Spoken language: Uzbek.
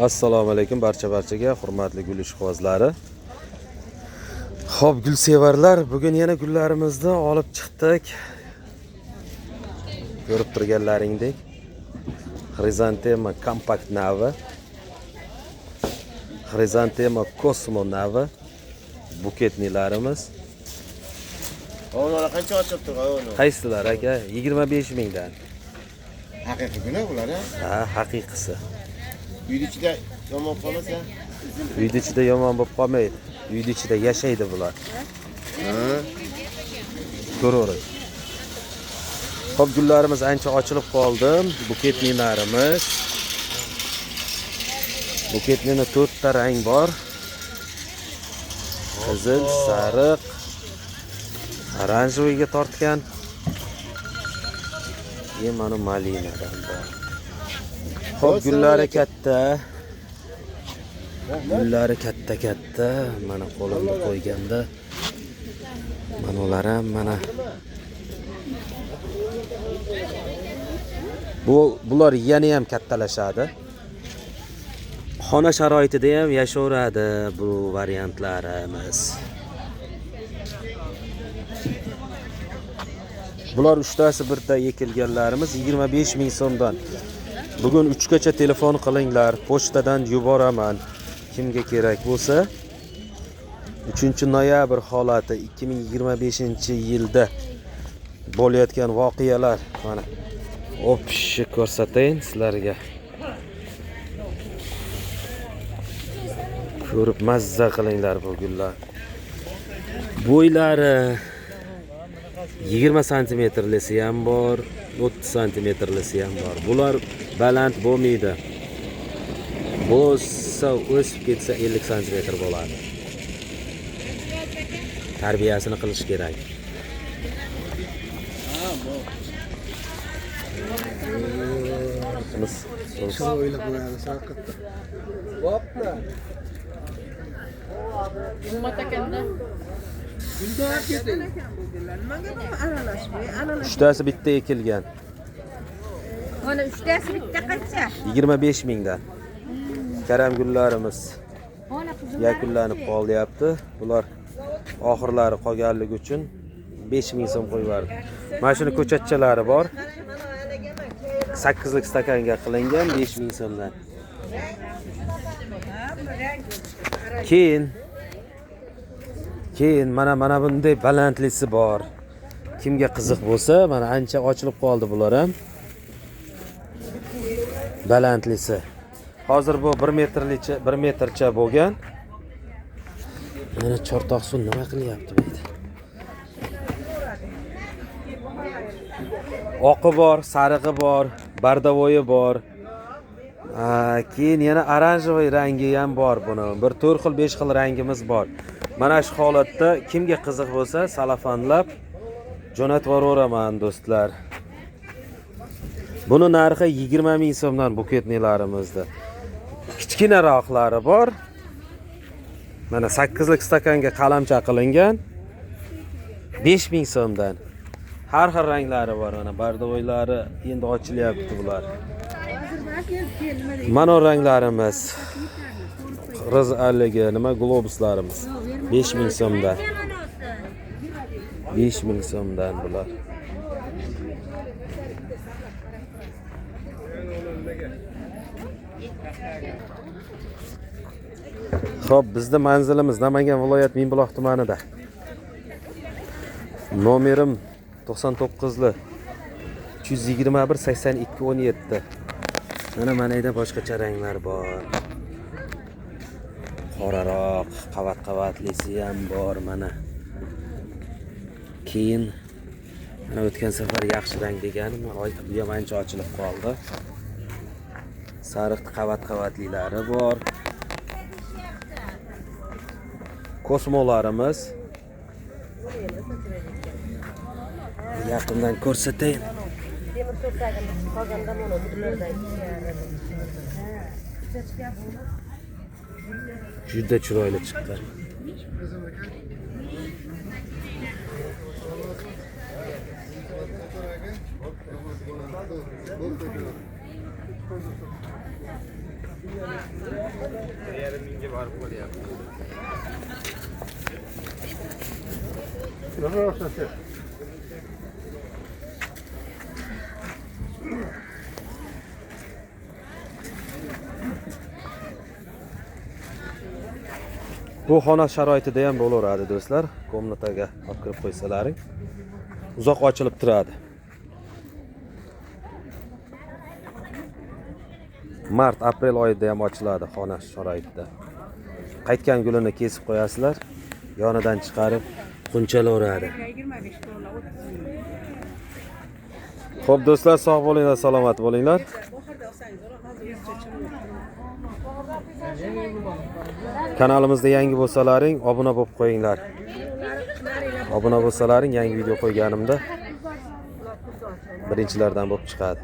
Assalomu alaykum barchaga, hurmatli gul ishqibozlari. Xo'p, gul sevarlar, bugun yana gullarimizni olib chiqdik. Ko'rib turganlaringdek, Xrizantema kompakt navi, Xrizantema Cosmo navi buketnilarimiz. Onlar qancha ochib turadi? Qaysilar aka? 25 mingdan. Haqiqiy guna bular a? Ha, haqiqisi. Uyda ichida yomon qolmasa? Uyda ichida yomon bo'lib qolmaydi. Uyda ichida yashaydi bular. Ko'raveramiz. Xo'p, gullarimiz ancha ochilib qoldi. Buketnilarimiz. Buketnini 4 ta rang bor. Qizil, sariq, oranjoviga tortgan. Mana malinadan bor. Xo'p, gullari katta. Gullari katta. Mana qo'limda qo'yganda mana ular ham mana bular yana ham kattalashadi. Xona sharoitida ham yashaveradi bu variantlarimiz. Bular 3 tasi birda ekilganlarimiz 25 ming so'mdan. Bugun 3 gacha telefon qilinglar, pochtadan yuboraman. Kimga kerak bo'lsa 3-noyabr holati 2025-yilda bo'layotgan voqealar mana opishni ko'rsatayin sizlarga. Ko'rib mazza qilinglar bu gullar. Bo'ylari 20 santimetrlisi ham bor, 30 santimetrlisi ham bor. Bular baland bo'lmaydi. Bo'lsa o'sib ketsa 50 santimetr bo'ladi. Tarbiyasini qilish kerak. O'ylab qo'yamiz haqiqatda. Vopla. Uchtasi bitta ekilgan. Mana uchtasi bitta qancha? 25 mingdan. Karam gullarimiz yakunlanib qolyapti. Bular oxirlari qolganligi uchun 5 ming so'm qo'yib yubordim. Mana shuni ko'chatchalari bor. 8lik stakanga qilingan 5 ming so'mdan. Keyin mana bunday balandlisi bor. Kimga qiziq bo'lsa, mana ancha ochilib qoldi bular ham. Balandlisi. Hozir bu 1 metrcha bo'lgan. Mana chortoq suv nima qilyapti bu yerda? Oqi bor, sarig'i bor, bardavoyi bor. Keyin yana oranjoviy rangi ham bor buni. Bir 4 xil, 5 xil rangimiz bor. Mana shu holatda kimga qiziq bo'lsa, salafanlab jo'natib yuboraman do'stlar. Buni narxi 20 ming so'mdan buketnilarimizda. Kichkinaroqlari bor. Mana 8lik stakanga qalamcha qilingan 5 ming so'mdan. Har xil ranglari bor. Mana bardavoylari endi ochilyapti bular. Mana ranglarimiz. Rizaligi, nima globuslarimiz 5 ming so'mdan. 5 ming so'mdan bular. Xo'p, bizda manzilimiz Namangan viloyat Mingbuloq tumanida. Nomerim 99li 321 82 17. Mana eda boshqacha ranglar bor. Qoraroq, qavat-qavatlisi ham bor mana. Keyin mana o'tgan safar yaxshi rang deganim, bu ham ancha ochilib qoldi. Sariq qavat-qavatlilari bor. Kosmolarimiz. Yaqindan ko'rsatayin. Juda chiroyli chiqdi. Bu xona sharoitida ham bo'laveradi do'stlar. Komnataga olib kirib qo'ysalaring uzoq ochilib turadi. Mart, aprel oyida ham ochiladi xona sharoitida. Qaytgan gulini kesib qo'yasizlar, yonidan chiqarib qunchalaveradi. Xo'p do'stlar, sog' bo'linglar, salomat bo'linglar. Kanalimizda yangi bo'lsalaring, obuna bo'lib qo'yinglar. Obuna bo'lsalaring, yangi video qo'yganimda birinchilardan bo'lib chiqadi.